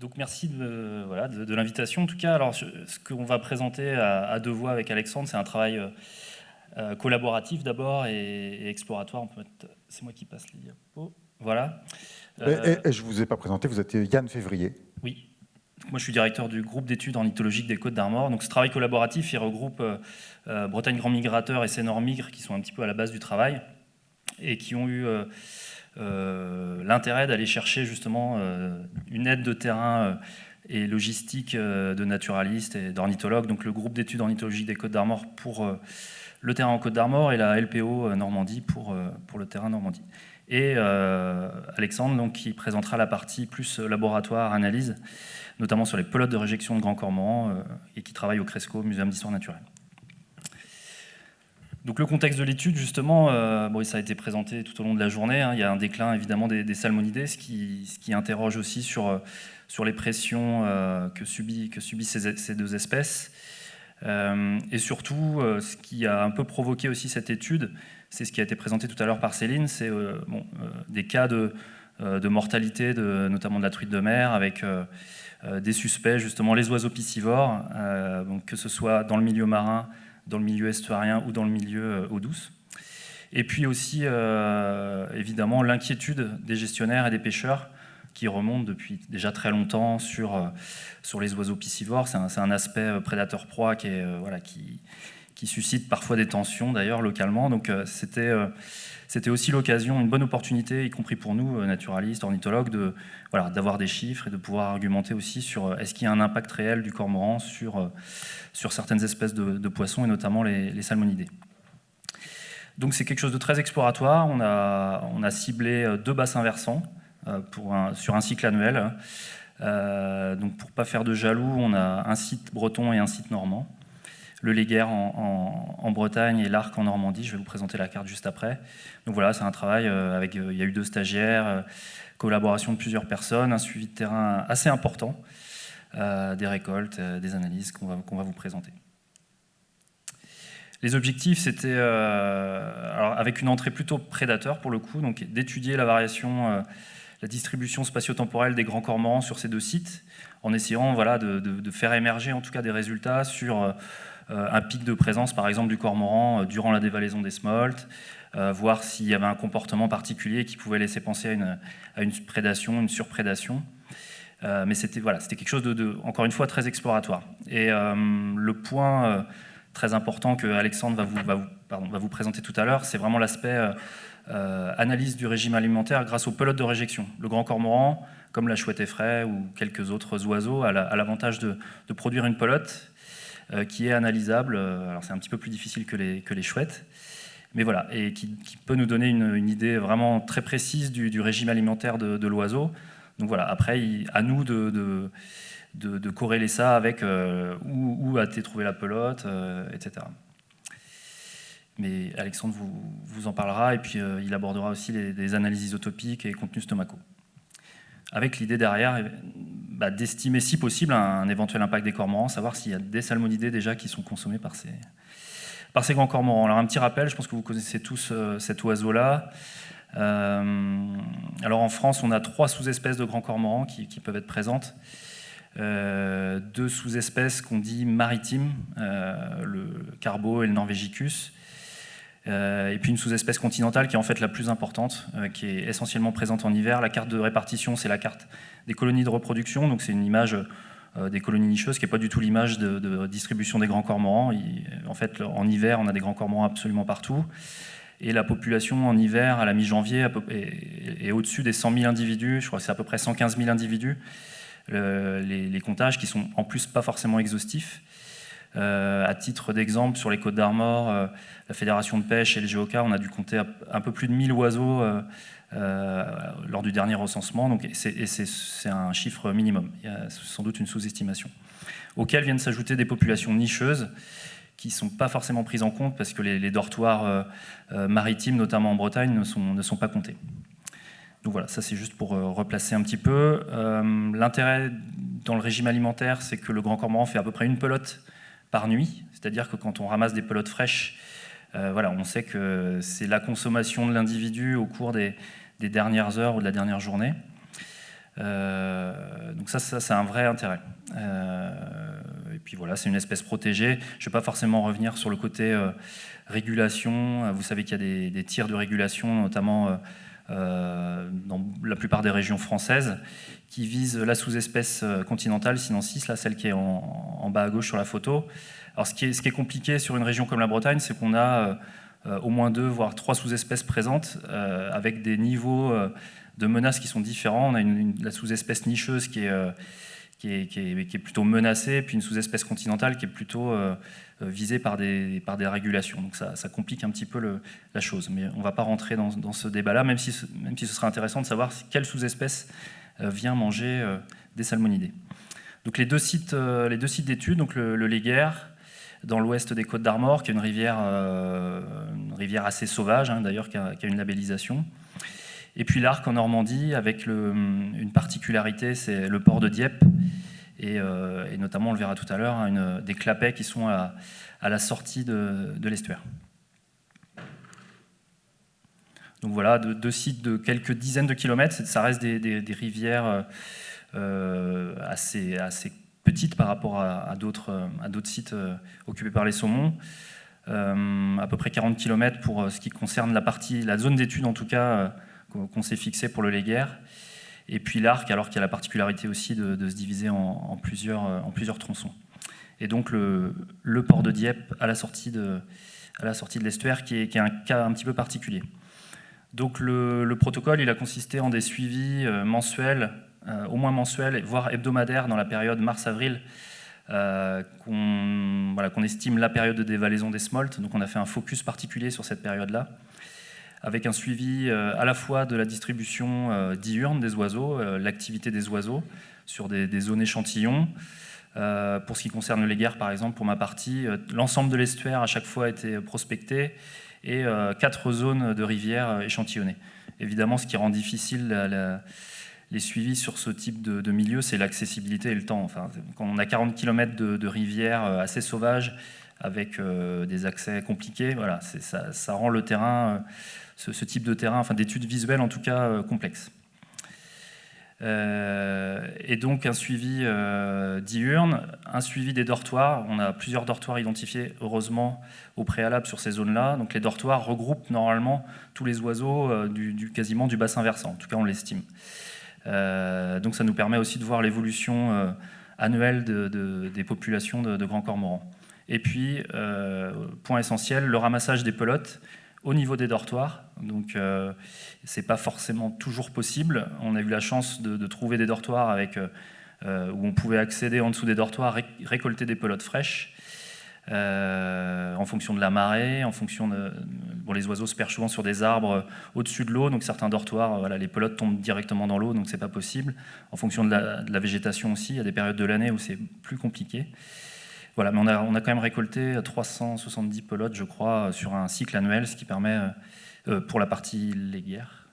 Donc merci de l'invitation. En tout cas, alors, ce qu'on va présenter à deux voix avec Alexandre, c'est un travail collaboratif d'abord et exploratoire. C'est moi qui passe les diapos. Voilà. Et je ne vous ai pas présenté, vous êtes Yann Février. Oui. Moi, je suis directeur du groupe d'études ornithologiques des Côtes d'Armor. Donc, ce travail collaboratif, il regroupe Bretagne Grand Migrateur et Sénor Migre, qui sont un petit peu à la base du travail et qui ont eu l'intérêt d'aller chercher justement une aide de terrain et logistique de naturalistes et d'ornithologues. Donc, le groupe d'études ornithologiques des Côtes d'Armor pour le terrain en Côtes d'Armor et la LPO Normandie pour le terrain Normandie. Et Alexandre, donc, qui présentera la partie plus laboratoire, analyse, notamment sur les pelotes de réjection de grands cormorans et qui travaille au Cresco, Muséum d'histoire naturelle. Donc le contexte de l'étude, justement, ça a été présenté tout au long de la journée. Il y a un déclin évidemment des salmonidés, ce qui interroge aussi sur les pressions que subissent ces deux espèces. Et surtout, ce qui a un peu provoqué aussi cette étude, c'est ce qui a été présenté tout à l'heure par Céline, c'est des cas de mortalité, notamment de la truite de mer, avec des suspects, justement les oiseaux piscivores, donc que ce soit dans le milieu marin, dans le milieu estuarien ou dans le milieu eau douce. Et puis aussi, évidemment, l'inquiétude des gestionnaires et des pêcheurs qui remonte depuis déjà très longtemps sur les oiseaux piscivores. C'est un aspect prédateur-proie qui suscite parfois des tensions, d'ailleurs, localement. Donc c'était aussi l'occasion, une bonne opportunité, y compris pour nous, naturalistes, ornithologues, d'avoir des chiffres et de pouvoir argumenter aussi sur est-ce qu'il y a un impact réel du cormoran sur certaines espèces de poissons, et notamment les salmonidés. Donc c'est quelque chose de très exploratoire. On a ciblé 2 bassins versants sur un cycle annuel. Donc pour ne pas faire de jaloux, on a un site breton et un site normand. Le Léguerre en Bretagne et l'Arc en Normandie. Je vais vous présenter la carte juste après. Donc voilà, c'est un travail avec, il y a eu 2 stagiaires, collaboration de plusieurs personnes, un suivi de terrain assez important, des récoltes, des analyses qu'on va vous présenter. Les objectifs, c'était, avec une entrée plutôt prédateur pour le coup, donc d'étudier la variation, la distribution spatio-temporelle des grands cormorans sur ces 2 sites, en essayant de faire émerger en tout cas des résultats sur un pic de présence, par exemple, du cormoran durant la dévalaison des smolts, voir s'il y avait un comportement particulier qui pouvait laisser penser à une prédation, une surprédation. Mais c'était quelque chose encore une fois, très exploratoire. Et le point très important que Alexandre va vous présenter tout à l'heure, c'est vraiment l'aspect analyse du régime alimentaire grâce aux pelotes de réjection. Le grand cormoran, comme la chouette effraie ou quelques autres oiseaux, a l'avantage de produire une pelote qui est analysable. Alors c'est un petit peu plus difficile que les chouettes, mais voilà, et qui peut nous donner une idée vraiment très précise du régime alimentaire de l'oiseau. Donc voilà, après, à nous de corréler ça avec où a été trouvée la pelote, etc. Mais Alexandre vous en parlera, et puis il abordera aussi les analyses isotopiques et contenus stomacaux. Avec l'idée derrière d'estimer, si possible, un éventuel impact des cormorans, savoir s'il y a des salmonidés déjà qui sont consommés par ces grands cormorans. Alors un petit rappel, je pense que vous connaissez tous cet oiseau-là. Alors en France, on a 3 sous-espèces de grands cormorans qui peuvent être présentes. 2 sous-espèces qu'on dit maritimes, le carbo et le norvégicus. Et puis une sous-espèce continentale qui est en fait la plus importante, qui est essentiellement présente en hiver. La carte de répartition, c'est la carte des colonies de reproduction, donc c'est une image des colonies nicheuses, qui n'est pas du tout l'image de distribution des grands cormorans. En fait, en hiver, on a des grands cormorans absolument partout. Et la population en hiver, à la mi-janvier, est au-dessus des 100 000 individus. Je crois que c'est à peu près 115 000 individus. Les comptages qui sont en plus pas forcément exhaustifs. À titre d'exemple, sur les Côtes d'Armor, la Fédération de pêche et le GEOCA, on a dû compter un peu plus de 1000 oiseaux lors du dernier recensement, donc, c'est un chiffre minimum. Il y a sans doute une sous-estimation. Auxquelles viennent s'ajouter des populations nicheuses qui ne sont pas forcément prises en compte parce que les dortoirs maritimes, notamment en Bretagne, ne sont pas comptés. Donc voilà, ça c'est juste pour replacer un petit peu. L'intérêt dans le régime alimentaire, c'est que le grand cormoran fait à peu près une pelote par nuit, c'est-à-dire que quand on ramasse des pelotes fraîches, on sait que c'est la consommation de l'individu au cours des dernières heures ou de la dernière journée. Donc ça c'est un vrai intérêt. Et puis voilà, c'est une espèce protégée. Je ne vais pas forcément revenir sur le côté régulation. Vous savez qu'il y a des tirs de régulation, notamment dans la plupart des régions françaises, qui visent la sous-espèce continentale, sinensis, là, celle qui est en bas à gauche sur la photo. Alors ce qui est compliqué sur une région comme la Bretagne, c'est qu'on a au moins 2, voire 3 sous-espèces présentes, avec des niveaux de menaces qui sont différents. On a la sous-espèce nicheuse qui est plutôt menacée, puis une sous-espèce continentale qui est plutôt visée par des régulations. Donc ça complique un petit peu la chose. Mais on ne va pas rentrer dans ce débat-là, même si ce serait intéressant de savoir quelle sous-espèce vient manger des salmonidés. Donc les deux sites d'études, donc le Léguerre, dans l'ouest des Côtes d'Armor, qui est une rivière assez sauvage, hein, d'ailleurs, qui a une labellisation. Et puis l'Arc en Normandie, avec une particularité, c'est le port de Dieppe, et notamment, on le verra tout à l'heure, hein, des clapets qui sont à la sortie de l'estuaire. Donc voilà, deux sites de quelques dizaines de kilomètres, ça reste des rivières assez petites par rapport à d'autres sites occupés par les saumons. À peu près 40 km pour ce qui concerne la zone d'étude en tout cas, qu'on s'est fixé pour le Léguerre. Et puis l'Arc, alors qu'il y a la particularité aussi de se diviser en plusieurs tronçons. Et donc le port de Dieppe à la sortie de l'estuaire, qui est un cas un petit peu particulier. Donc le protocole, il a consisté en des suivis mensuels, au moins mensuels, voire hebdomadaires dans la période mars-avril, qu'on estime la période de dévalaison des smolts. Donc on a fait un focus particulier sur cette période-là, avec un suivi à la fois de la distribution diurne des oiseaux, l'activité des oiseaux sur des zones échantillons. Pour ce qui concerne le Léguerre, par exemple, pour ma partie, l'ensemble de l'estuaire à chaque fois a été prospecté, et 4 zones de rivières échantillonnées. Évidemment, ce qui rend difficile les suivis sur ce type de milieu, c'est l'accessibilité et le temps. Enfin, quand on a 40 km de rivières assez sauvages, avec des accès compliqués, voilà, ça rend le terrain, ce type de terrain, enfin d'études visuelles en tout cas, complexe. Et donc un suivi diurne, un suivi des dortoirs. On a plusieurs dortoirs identifiés, heureusement, au préalable sur ces zones-là. Donc les dortoirs regroupent normalement tous les oiseaux quasiment du bassin versant, en tout cas on l'estime. Donc ça nous permet aussi de voir l'évolution annuelle des populations de grands cormorans. Et puis, point essentiel, le ramassage des pelotes au niveau des dortoirs. Donc c'est pas forcément toujours possible. On a eu la chance de trouver des dortoirs où on pouvait accéder en dessous des dortoirs, récolter des pelotes fraîches, en fonction de la marée, en fonction de... Bon, les oiseaux se perchent souvent sur des arbres au-dessus de l'eau, donc certains dortoirs, voilà, les pelotes tombent directement dans l'eau, donc c'est pas possible. En fonction de la végétation aussi, il y a des périodes de l'année où c'est plus compliqué. Voilà, mais on a quand même récolté 370 pelotes, je crois, sur un cycle annuel, ce qui permet, pour la partie Léguerre.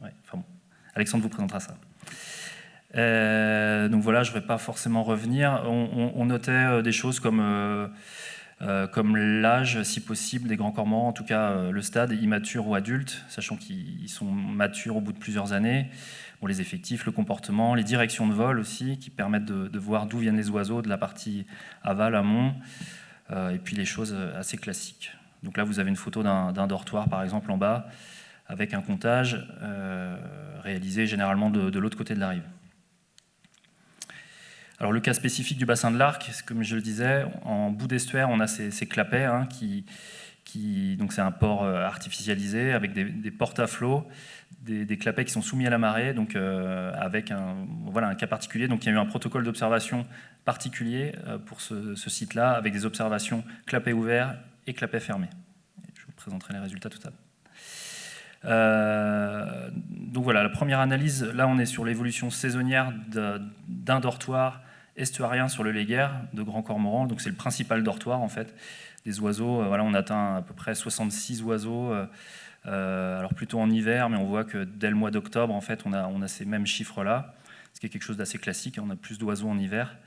Ouais, enfin bon, Alexandre vous présentera ça. Donc voilà, je ne vais pas forcément revenir. On notait des choses comme l'âge, si possible, des grands cormorans, en tout cas le stade, immature ou adulte, sachant qu'ils sont matures au bout de plusieurs années. Bon, les effectifs, le comportement, les directions de vol aussi, qui permettent de voir d'où viennent les oiseaux, de la partie aval, amont, et puis les choses assez classiques. Donc là, vous avez une photo d'un dortoir, par exemple, en bas, avec un comptage réalisé généralement de l'autre côté de la rive. Alors le cas spécifique du bassin de l'Arc, comme je le disais, en bout d'estuaire, on a ces clapets, hein, donc c'est un port artificialisé avec des portes à flot, des clapets qui sont soumis à la marée, donc avec un cas particulier. Donc il y a eu un protocole d'observation particulier pour ce site-là, avec des observations clapets ouverts et clapets fermés. Je vous présenterai les résultats tout à l'heure. Donc voilà, la première analyse, là on est sur l'évolution saisonnière d'un dortoir estuarien sur le Léguerre de grands cormorans, donc c'est le principal dortoir en fait des oiseaux. Voilà, on atteint à peu près 66 oiseaux, alors plutôt en hiver, mais on voit que dès le mois d'octobre en fait on a ces mêmes chiffres là, ce qui est quelque chose d'assez classique, on a plus d'oiseaux en hiver.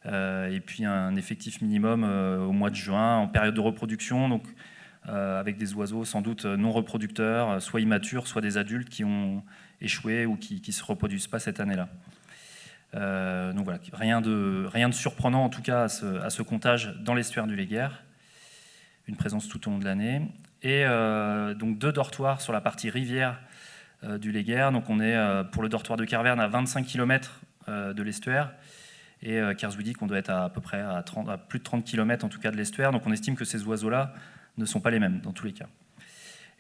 Et puis un effectif minimum au mois de juin en période de reproduction, donc avec des oiseaux sans doute non reproducteurs, soit immatures, soit des adultes qui ont échoué ou qui ne se reproduisent pas cette année-là. Donc voilà, rien de surprenant en tout cas à ce comptage dans l'estuaire du Léguerre, une présence tout au long de l'année. Et donc 2 dortoirs sur la partie rivière du Léguerre. Donc on est pour le dortoir de Kervern à 25 km de l'estuaire, et Kerswijk, on doit être à peu près à plus de 30 km en tout cas de l'estuaire. Donc on estime que ces oiseaux-là ne sont pas les mêmes dans tous les cas.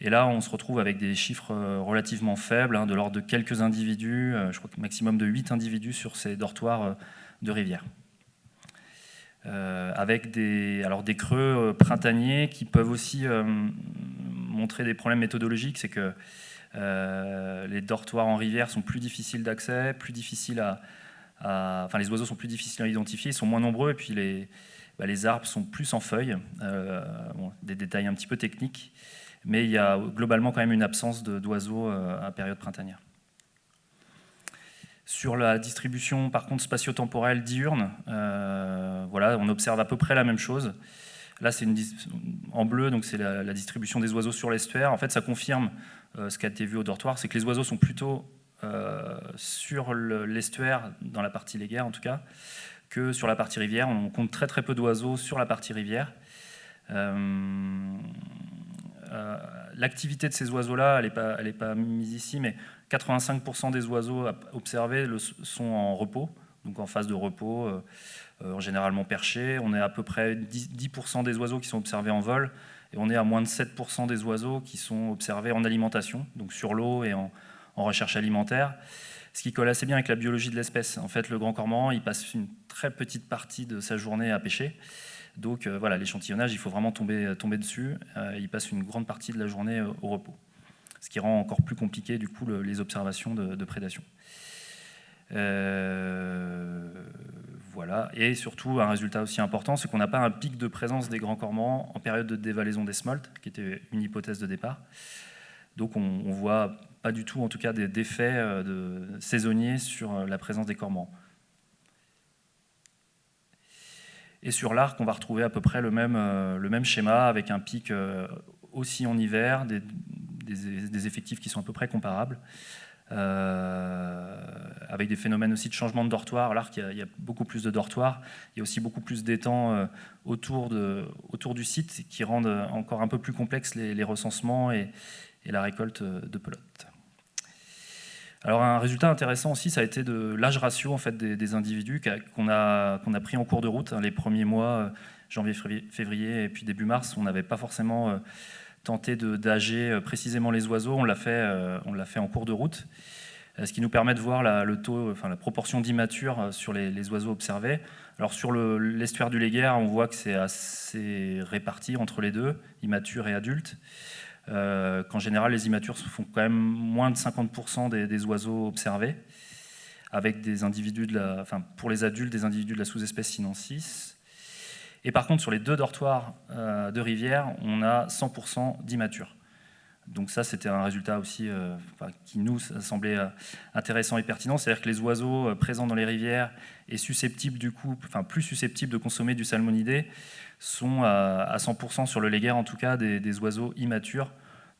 Et là, on se retrouve avec des chiffres relativement faibles, de l'ordre de quelques individus, je crois que maximum de 8 individus sur ces dortoirs de rivière. Avec des creux printaniers qui peuvent aussi montrer des problèmes méthodologiques. C'est que les dortoirs en rivière sont plus difficiles d'accès, plus difficiles enfin, les oiseaux sont plus difficiles à identifier, ils sont moins nombreux, et puis les arbres sont plus en feuilles. Bon, des détails un petit peu techniques, mais il y a globalement quand même une absence d'oiseaux à période printanière. Sur la distribution, par contre, spatio-temporelle diurne, voilà, on observe à peu près la même chose. Là, c'est en bleu, donc c'est la distribution des oiseaux sur l'estuaire. En fait, ça confirme ce qui a été vu au dortoir, c'est que les oiseaux sont plutôt sur l'estuaire, dans la partie Léguerre en tout cas, que sur la partie rivière. On compte très très peu d'oiseaux sur la partie rivière. L'activité de ces oiseaux-là, elle n'est pas mise ici, mais 85% des oiseaux observés sont en repos, donc en phase de repos, généralement perchés. On est à peu près 10% des oiseaux qui sont observés en vol, et on est à moins de 7% des oiseaux qui sont observés en alimentation, donc sur l'eau et en recherche alimentaire, ce qui colle assez bien avec la biologie de l'espèce. En fait, le grand cormoran, il passe une très petite partie de sa journée à pêcher. Donc voilà, l'échantillonnage, il faut vraiment tomber dessus. Il passe une grande partie de la journée au repos, ce qui rend encore plus compliqué du coup les observations de prédation. Voilà. Et surtout, un résultat aussi important, c'est qu'on n'a pas un pic de présence des grands cormorans en période de dévalaison des smolts, qui était une hypothèse de départ. Donc on voit pas du tout, en tout cas, d'effets saisonniers sur la présence des cormorans. Et sur l'arc, on va retrouver à peu près le même schéma, avec un pic aussi en hiver, des effectifs qui sont à peu près comparables, avec des phénomènes aussi de changement de dortoir. À l'arc, il y a beaucoup plus de dortoirs, il y a aussi beaucoup plus d'étangs autour du site, qui rendent encore un peu plus complexes les recensements et la récolte de pelotes. Alors un résultat intéressant aussi, ça a été de l'âge ratio en fait, des individus qu'on a pris en cours de route. Les premiers mois, janvier, février et puis début mars, on n'avait pas forcément tenté d'âger précisément les oiseaux, on l'a fait en cours de route, ce qui nous permet de voir la proportion d'immatures sur les oiseaux observés. Alors sur l'estuaire du Léguerre, on voit que c'est assez réparti entre les deux, immatures et adultes. Qu'en général, les immatures font quand même moins de 50% des oiseaux observés, avec des individus pour les adultes, des individus de la sous-espèce sinensis. Et par contre, sur les 2 dortoirs de rivière, on a 100% d'immatures. Donc ça, c'était un résultat aussi qui nous semblait intéressant et pertinent. C'est-à-dire que les oiseaux présents dans les rivières et susceptibles du coup, plus susceptibles de consommer du salmonidé sont à 100% sur le Léguerre, en tout cas, des oiseaux immatures,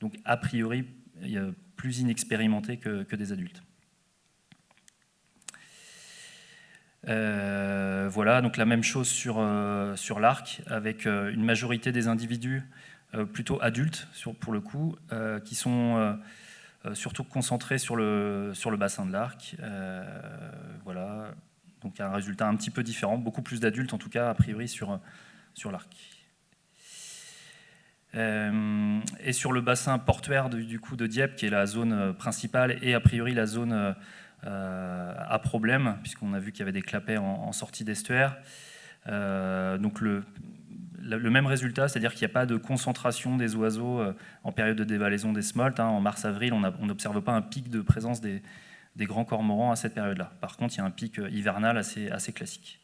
donc a priori plus inexpérimentés que des adultes. Voilà, donc la même chose sur l'arc, avec une majorité des individus plutôt adultes, pour le coup, qui sont surtout concentrés sur le bassin de l'arc. Voilà, donc un résultat un petit peu différent, beaucoup plus d'adultes en tout cas, a priori, sur l'arc. Et sur le bassin portuaire du coup de Dieppe, qui est la zone principale et a priori la zone à problème, puisqu'on a vu qu'il y avait des clapets en sortie d'estuaire. Donc le même résultat, c'est-à-dire qu'il n'y a pas de concentration des oiseaux en période de dévalaison des smolts. En mars-avril, on n'observe pas un pic de présence des grands cormorans à cette période-là. Par contre, il y a un pic hivernal assez classique.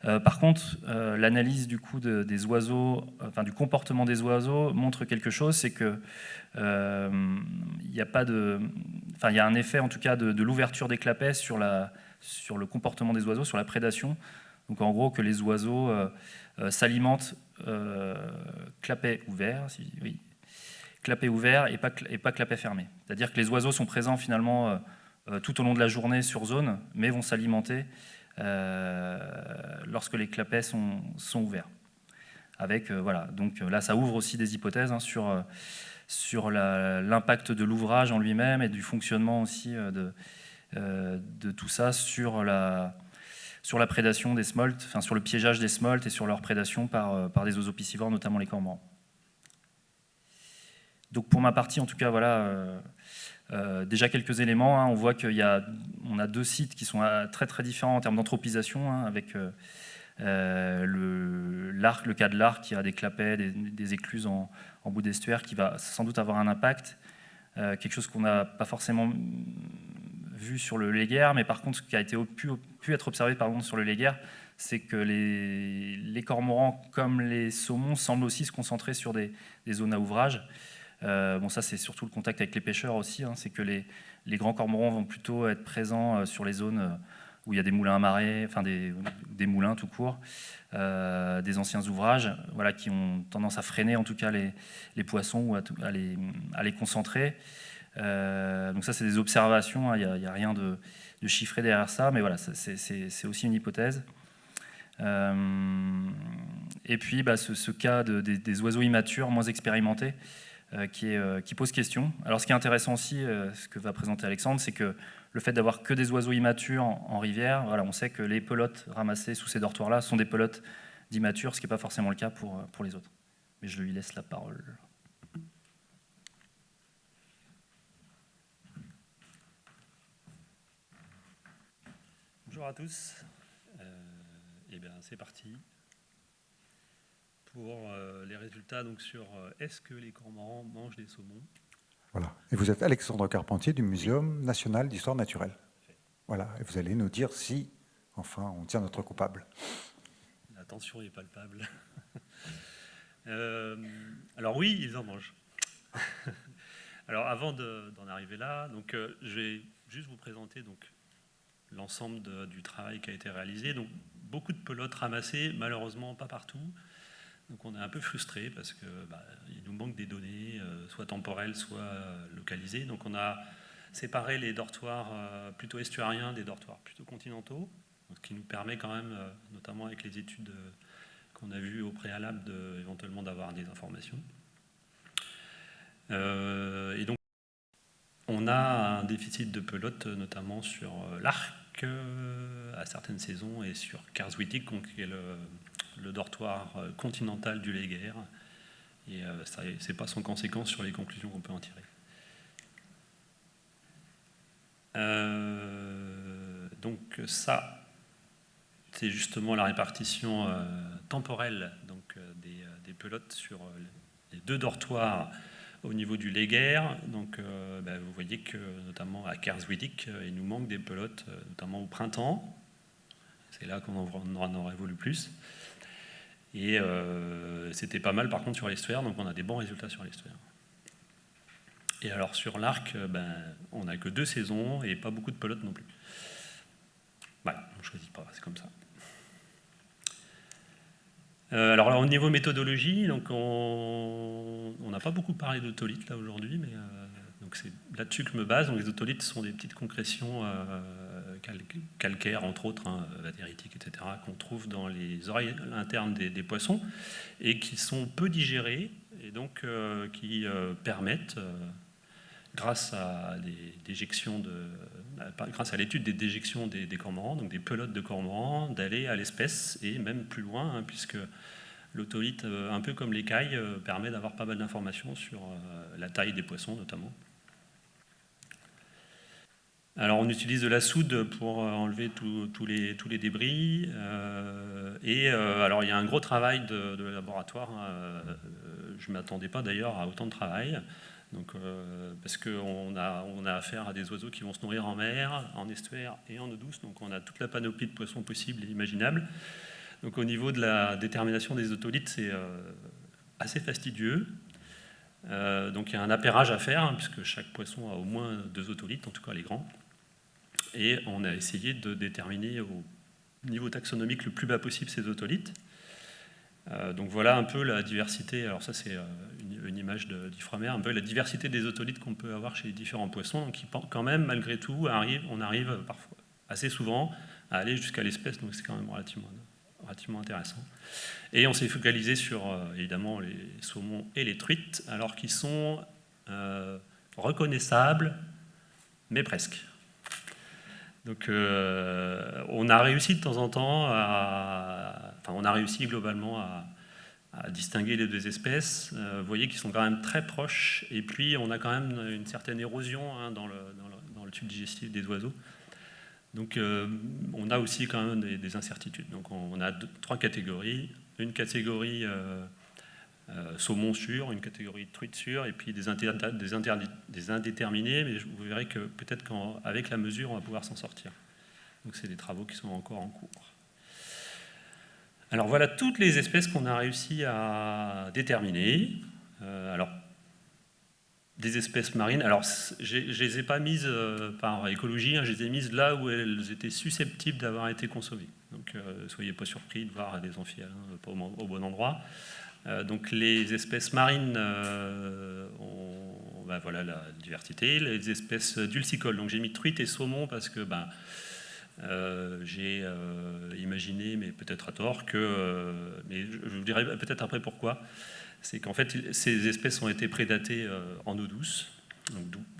Par contre, l'analyse du coup des oiseaux, du comportement des oiseaux montre quelque chose, c'est que il y a un effet en tout cas de l'ouverture des clapets sur le comportement des oiseaux, sur la prédation. Donc en gros que les oiseaux s'alimentent clapet ouvert, oui, clapet ouvert et pas clapet fermé. C'est-à-dire que les oiseaux sont présents finalement tout au long de la journée sur zone, mais vont s'alimenter lorsque les clapets sont ouverts. Avec, voilà, donc là ça ouvre aussi des hypothèses hein, sur l'impact de l'ouvrage en lui-même et du fonctionnement aussi de tout ça sur la prédation des smolts, enfin sur le piégeage des smolts et sur leur prédation par des oiseaux piscivores, notamment les cormorans. Donc pour ma partie, en tout cas, voilà, déjà quelques éléments. Hein. On voit qu'on a deux sites qui sont très très différents en termes d'anthropisation, hein, avec le cas de l'arc qui a des clapets, des écluses en bout d'estuaire qui va sans doute avoir un impact, quelque chose qu'on n'a pas forcément vu sur le léguerre, mais par contre ce qui a pu être observé sur le léguerre, c'est que les cormorans comme les saumons semblent aussi se concentrer sur des zones à ouvrage. Bon, ça c'est surtout le contact avec les pêcheurs aussi, hein, c'est que les grands cormorans vont plutôt être présents sur les zones où il y a des moulins à marée, enfin des moulins tout court, des anciens ouvrages, voilà, qui ont tendance à freiner en tout cas les poissons ou à les concentrer. Donc ça c'est des observations, hein, il n'y a rien de chiffré derrière ça, mais voilà, c'est aussi une hypothèse. Et puis ce cas des oiseaux immatures, moins expérimentés, qui pose question. Alors ce qui est intéressant aussi, ce que va présenter Alexandre, c'est que le fait d'avoir que des oiseaux immatures en rivière, voilà, on sait que les pelotes ramassées sous ces dortoirs-là sont des pelotes d'immatures, ce qui n'est pas forcément le cas pour les autres. Mais je lui laisse la parole. Bonjour à tous. Eh bien, c'est parti pour les résultats donc, sur est-ce que les cormorans mangent des saumons. Voilà. Et vous êtes Alexandre Carpentier du Muséum national d'histoire naturelle. Voilà. Et vous allez nous dire si, enfin, on tient notre coupable. La tension est palpable. Alors oui, ils en mangent. Alors avant d'en arriver là, donc, je vais juste vous présenter donc, l'ensemble du travail qui a été réalisé. Donc, beaucoup de pelotes ramassées, malheureusement pas partout. Donc on est un peu frustré parce que il nous manque des données, soit temporelles, soit localisées. Donc on a séparé les dortoirs plutôt estuariens des dortoirs plutôt continentaux, ce qui nous permet quand même, notamment avec les études qu'on a vues au préalable, éventuellement d'avoir des informations. Et donc on a un déficit de pelote, notamment sur l'Arc à certaines saisons et sur Karswittig, qui est le dortoir continental du léguerre. Et ça n'est pas sans conséquence sur les conclusions qu'on peut en tirer. Donc ça, c'est justement la répartition temporelle donc, des pelotes sur les deux dortoirs au niveau du léguerre. Donc vous voyez que notamment à Karswittig, il nous manque des pelotes, notamment au printemps. C'est là qu'on en aurait voulu plus. Et c'était pas mal par contre sur l'estuaire, donc on a des bons résultats sur l'estuaire. Et alors sur l'Arc, on n'a que 2 saisons et pas beaucoup de pelotes non plus. Voilà, on ne choisit pas, c'est comme ça. Alors là, au niveau méthodologie, donc on n'a pas beaucoup parlé d'autolithes là aujourd'hui, mais donc c'est là-dessus que je me base. Donc les otolithes sont des petites concrétions calcaires, entre autres, latéritiques, etc., qu'on trouve dans les oreilles internes des poissons et qui sont peu digérées et donc qui permettent, grâce à grâce à l'étude des déjections des cormorans, donc des pelotes de cormorans, d'aller à l'espèce et même plus loin, puisque l'otolithe, un peu comme l'écaille, permet d'avoir pas mal d'informations sur la taille des poissons notamment. Alors on utilise de la soude pour enlever tous les débris. Alors il y a un gros travail de laboratoire. Je ne m'attendais pas d'ailleurs à autant de travail. Donc, parce qu'on a affaire à des oiseaux qui vont se nourrir en mer, en estuaire et en eau douce. Donc on a toute la panoplie de poissons possibles et imaginables. Donc au niveau de la détermination des otolithes, c'est assez fastidieux. Donc il y a un appairage à faire, puisque chaque poisson a au moins 2 otolithes, en tout cas les grands. Et on a essayé de déterminer au niveau taxonomique le plus bas possible ces otolithes. Donc voilà un peu la diversité, alors ça c'est une image d'Ifremer, un peu la diversité des otolithes qu'on peut avoir chez les différents poissons, donc qui quand même malgré tout on arrive parfois assez souvent à aller jusqu'à l'espèce, donc c'est quand même relativement intéressant. Et on s'est focalisé sur évidemment les saumons et les truites, alors qu'ils sont reconnaissables, mais presque. Donc on a réussi de temps en temps on a réussi globalement à distinguer les deux espèces. Vous voyez qu'ils sont quand même très proches, et puis on a quand même une certaine érosion dans le tube digestif des oiseaux. Donc on a aussi quand même des incertitudes. Donc on a trois catégories. Une catégorie saumon sûr, une catégorie truite sûre, et puis des indéterminés, mais vous verrez que peut-être qu'avec la mesure, on va pouvoir s'en sortir. Donc c'est des travaux qui sont encore en cours. Alors voilà toutes les espèces qu'on a réussi à déterminer. Alors, des espèces marines, alors je ne les ai pas mises par écologie, je les ai mises là où elles étaient susceptibles d'avoir été consommées. Donc soyez pas surpris de voir des amphihalins pas au bon endroit. Donc les espèces marines voilà la diversité, les espèces dulcicoles. Donc j'ai mis truite et saumon parce que j'ai imaginé, mais peut-être à tort, mais je vous dirai peut-être après pourquoi, c'est qu'en fait ces espèces ont été prédatées en eau douce,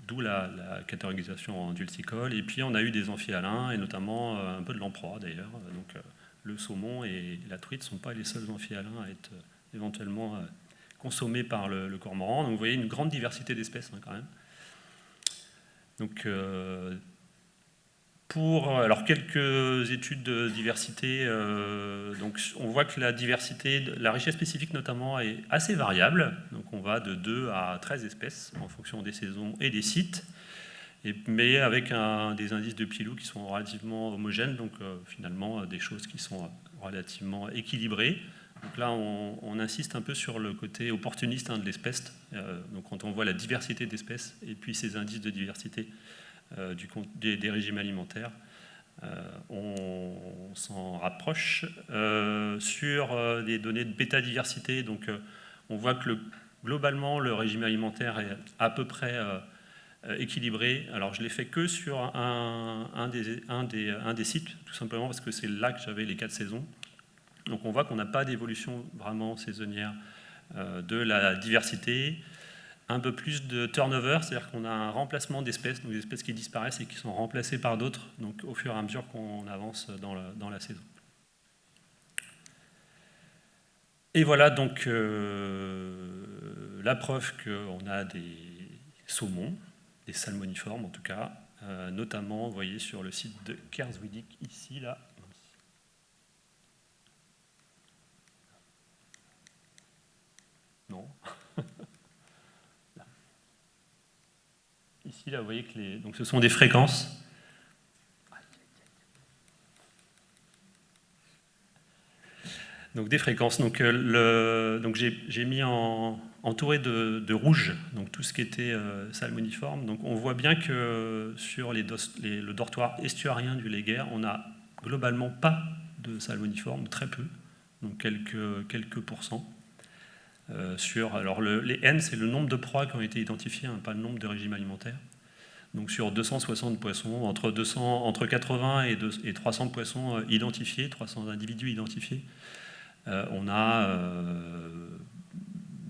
d'où la catégorisation en dulcicole, et puis on a eu des amphihalins, et notamment un peu de lamproie d'ailleurs, donc le saumon et la truite ne sont pas les seuls amphihalins à être éventuellement consommés par le cormoran. Donc vous voyez une grande diversité d'espèces quand même. Donc alors quelques études de diversité, donc on voit que la diversité, la richesse spécifique notamment est assez variable, donc on va de 2 à 13 espèces en fonction des saisons et des sites, mais avec des indices de Pilou qui sont relativement homogènes, donc finalement des choses qui sont relativement équilibrées. Donc là on insiste un peu sur le côté opportuniste de l'espèce, donc quand on voit la diversité d'espèces et puis ces indices de diversité des régimes alimentaires, on s'en rapproche. Sur des données de bêta-diversité, donc on voit que globalement le régime alimentaire est à peu près équilibré. Alors je l'ai fait que sur un des sites, tout simplement parce que c'est là que j'avais les 4 saisons. Donc on voit qu'on n'a pas d'évolution vraiment saisonnière de la diversité. Un peu plus de turnover, c'est-à-dire qu'on a un remplacement d'espèces, donc des espèces qui disparaissent et qui sont remplacées par d'autres, donc au fur et à mesure qu'on avance dans la saison. Et voilà donc la preuve qu'on a des saumons, des salmoniformes en tout cas, notamment, vous voyez, sur le site de Kerswick, ici, là. Non. Ici, là, vous voyez que donc, ce sont des fréquences. Donc des fréquences. Donc j'ai mis entouré de rouge, donc tout ce qui était salmoniforme. Donc on voit bien que sur le dortoir estuarien du Léguerre, on n'a globalement pas de salmoniforme, très peu, donc quelques pourcents. Alors les N, c'est le nombre de proies qui ont été identifiées, pas le nombre de régimes alimentaires. Donc sur 260 poissons, entre 80 et 300 poissons identifiés, 300 individus identifiés, on a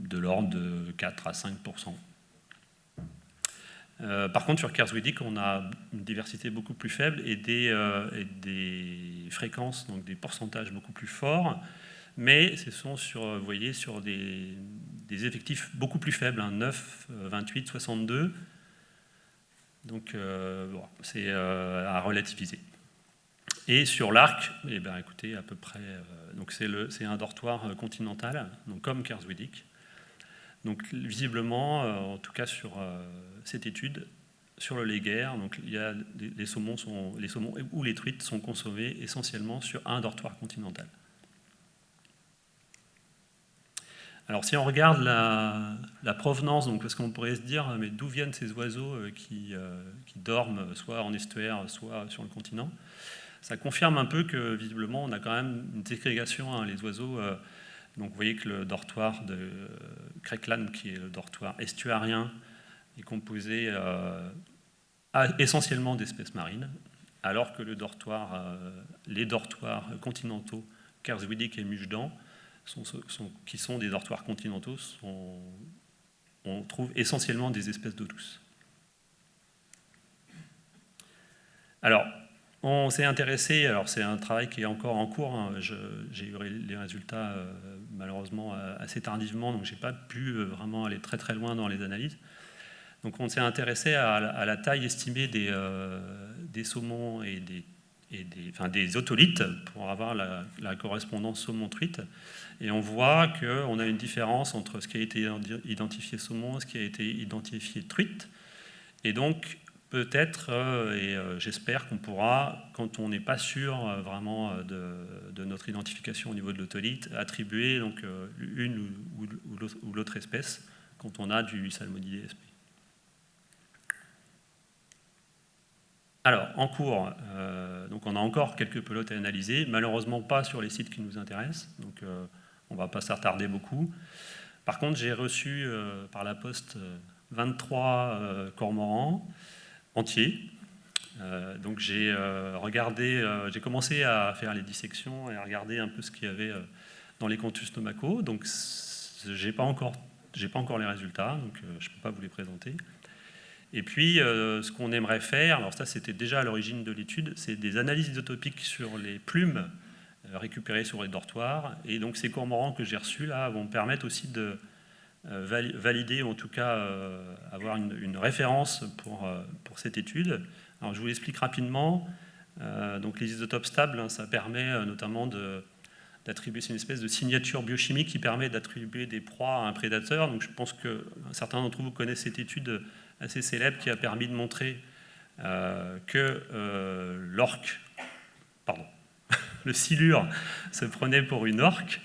de l'ordre de 4 à 5%. Par contre, sur Kerswick, on a une diversité beaucoup plus faible et des fréquences, donc des pourcentages beaucoup plus forts. Mais ce sont vous voyez, sur des effectifs beaucoup plus faibles, 9, 28, 62. Donc c'est à relativiser. Et sur l'arc, écoutez, à peu près, donc c'est un dortoir continental, donc comme Kerswick. Donc visiblement, en tout cas sur cette étude, sur le Léguerre, donc il y a les saumons ou les truites sont consommés essentiellement sur un dortoir continental. Alors si on regarde la provenance, donc parce qu'on pourrait se dire, mais d'où viennent ces oiseaux qui dorment soit en estuaire, soit sur le continent, ça confirme un peu que visiblement on a quand même une ségrégation. Les oiseaux Donc vous voyez que le dortoir de Creklan, qui est le dortoir estuarien, est composé essentiellement d'espèces marines, alors que les dortoirs continentaux, Kerswinnik et Mujdan, qui sont des dortoirs continentaux, on trouve essentiellement des espèces d'eau douce. Alors, on s'est intéressé, alors c'est un travail qui est encore en cours, hein, j'ai eu les résultats malheureusement assez tardivement, donc je n'ai pas pu vraiment aller très très loin dans les analyses. Donc on s'est intéressé à la taille estimée des saumons et des otolithes pour avoir la correspondance saumon-truite. Et on voit qu'on a une différence entre ce qui a été identifié saumon et ce qui a été identifié truite. Et donc, peut-être, et j'espère qu'on pourra, quand on n'est pas sûr vraiment de notre identification au niveau de l'otolithe, attribuer donc, une ou l'autre espèce quand on a du Salmonidés sp. Alors, en cours, donc on a encore quelques pelotes à analyser, malheureusement pas sur les sites qui nous intéressent, donc on ne va pas s'attarder beaucoup. Par contre, j'ai reçu par la poste 23 cormorans entiers. Donc j'ai j'ai commencé à faire les dissections et à regarder un peu ce qu'il y avait dans les contus stomacaux. Donc j'ai pas encore les résultats, donc je ne peux pas vous les présenter. Et puis, ce qu'on aimerait faire, alors ça c'était déjà à l'origine de l'étude, c'est des analyses isotopiques sur les plumes récupérées sur les dortoirs. Et donc ces cormorans que j'ai reçus là vont permettre aussi de valider, ou en tout cas avoir une référence pour cette étude. Alors je vous l'explique rapidement. Donc les isotopes stables, hein, ça permet notamment d'attribuer, c'est une espèce de signature biochimique qui permet d'attribuer des proies à un prédateur. Donc je pense qu'un certain d'entre vous connaissent cette étude assez célèbre qui a permis de montrer que l'orque, pardon, le silure se prenait pour une orque,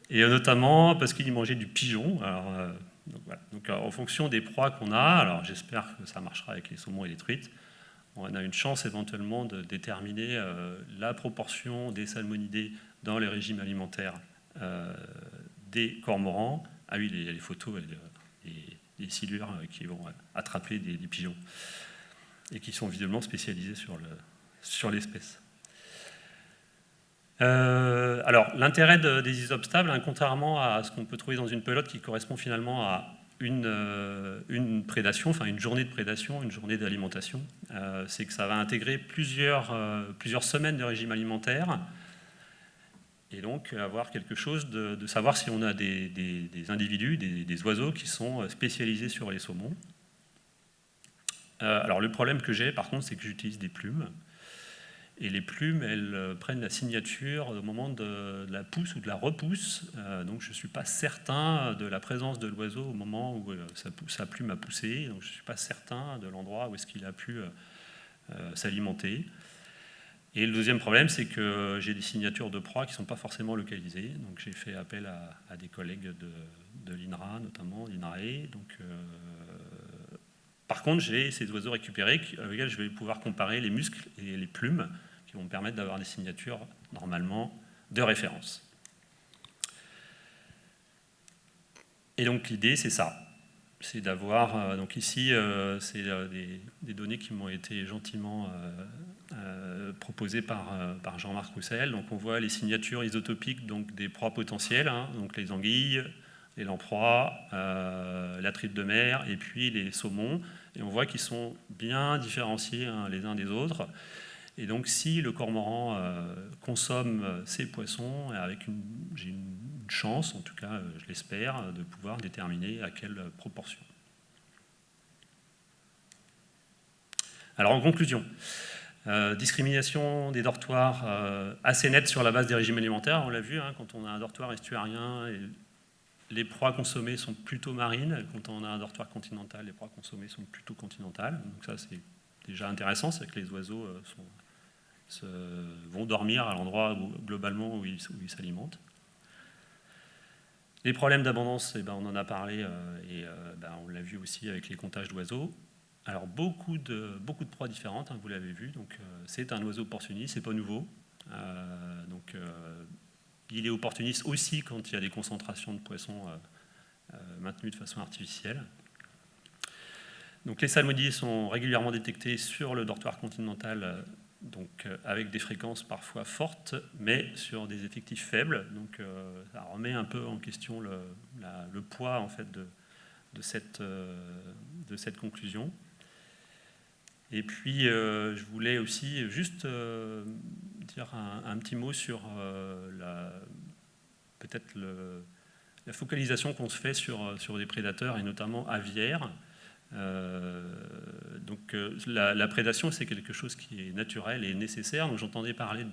et notamment parce qu'il y mangeait du pigeon. Alors, donc, voilà. Donc en fonction des proies qu'on a, alors j'espère que ça marchera avec les saumons et les truites, on a une chance éventuellement de déterminer la proportion des salmonidés dans les régimes alimentaires des cormorans. Ah oui, il y a les photos et les silures qui vont attraper des pigeons et qui sont visiblement spécialisés sur l'espèce. Alors, l'intérêt des isotopes stables, hein, contrairement à ce qu'on peut trouver dans une pelote qui correspond finalement à une prédation, enfin une journée de prédation, une journée d'alimentation, c'est que ça va intégrer plusieurs semaines de régime alimentaire, et donc avoir quelque chose de savoir si on a des individus, des oiseaux qui sont spécialisés sur les saumons. Alors le problème que j'ai par contre, c'est que j'utilise des plumes, et les plumes, elles prennent la signature au moment de la pousse ou de la repousse, donc je ne suis pas certain de la présence de l'oiseau au moment où sa plume a poussé, donc je ne suis pas certain de l'endroit où est-ce qu'il a pu s'alimenter. Et le deuxième problème, c'est que j'ai des signatures de proies qui ne sont pas forcément localisées. Donc j'ai fait appel à des collègues de l'INRA, notamment l'INRAE. Donc, par contre, j'ai ces oiseaux récupérés avec lesquels je vais pouvoir comparer les muscles et les plumes qui vont me permettre d'avoir des signatures, normalement, de référence. Et donc l'idée, c'est ça. C'est d'avoir, donc ici, c'est des données qui m'ont été gentiment proposées par Jean-Marc Roussel. Donc on voit les signatures isotopiques donc, des proies potentielles, hein, donc les anguilles, les lamproies, la truite de mer et puis les saumons. Et on voit qu'ils sont bien différenciés hein, les uns des autres. Et donc si le cormoran consomme ces poissons, j'ai une chance, en tout cas je l'espère, de pouvoir déterminer à quelle proportion. Alors en conclusion, discrimination des dortoirs assez nette sur la base des régimes alimentaires, on l'a vu, hein, quand on a un dortoir estuarien, les proies consommées sont plutôt marines, quand on a un dortoir continental, les proies consommées sont plutôt continentales, donc ça c'est déjà intéressant, c'est que les oiseaux vont dormir à l'endroit globalement où ils s'alimentent. Les problèmes d'abondance, on en a parlé et on l'a vu aussi avec les comptages d'oiseaux. Alors beaucoup de proies différentes, hein, vous l'avez vu, donc c'est un oiseau porcionniste, c'est pas nouveau. Donc Il est opportuniste aussi quand il y a des concentrations de poissons maintenues de façon artificielle. Donc les salmonides sont régulièrement détectés sur le dortoir continental, donc avec des fréquences parfois fortes, mais sur des effectifs faibles. Donc ça remet un peu en question le poids en fait de cette conclusion. Et puis je voulais aussi juste dire un petit mot sur peut-être la focalisation qu'on se fait sur des prédateurs et notamment aviaires. Donc la prédation, c'est quelque chose qui est naturel et nécessaire. Donc j'entendais parler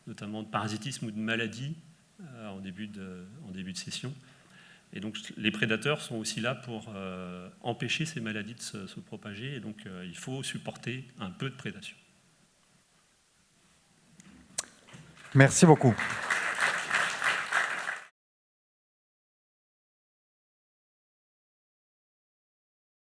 notamment de parasitisme ou de maladie en début de session. Et donc les prédateurs sont aussi là pour empêcher ces maladies de se propager. Et donc il faut supporter un peu de prédation. Merci beaucoup.